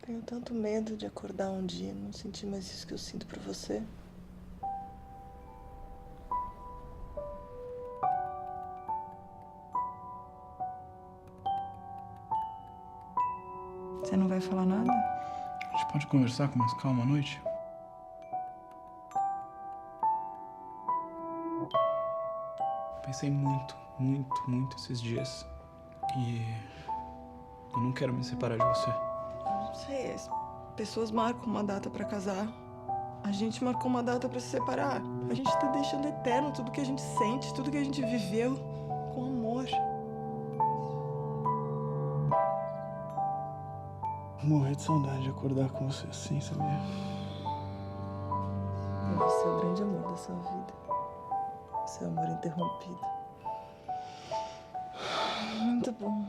Tenho tanto medo de acordar um dia e não sentir mais isso que eu sinto por você. Você não vai falar nada? A gente pode conversar com mais calma à noite? Pensei muito esses dias. E eu não quero me separar de você. Não sei, as pessoas marcam uma data pra casar. A gente marcou uma data pra se separar. A gente tá deixando eterno tudo que a gente sente, tudo que a gente viveu com amor. Morrer de saudade de acordar com você assim, sabia? Você é o grande amor da sua vida. Seu amor interrompido. Muito bom.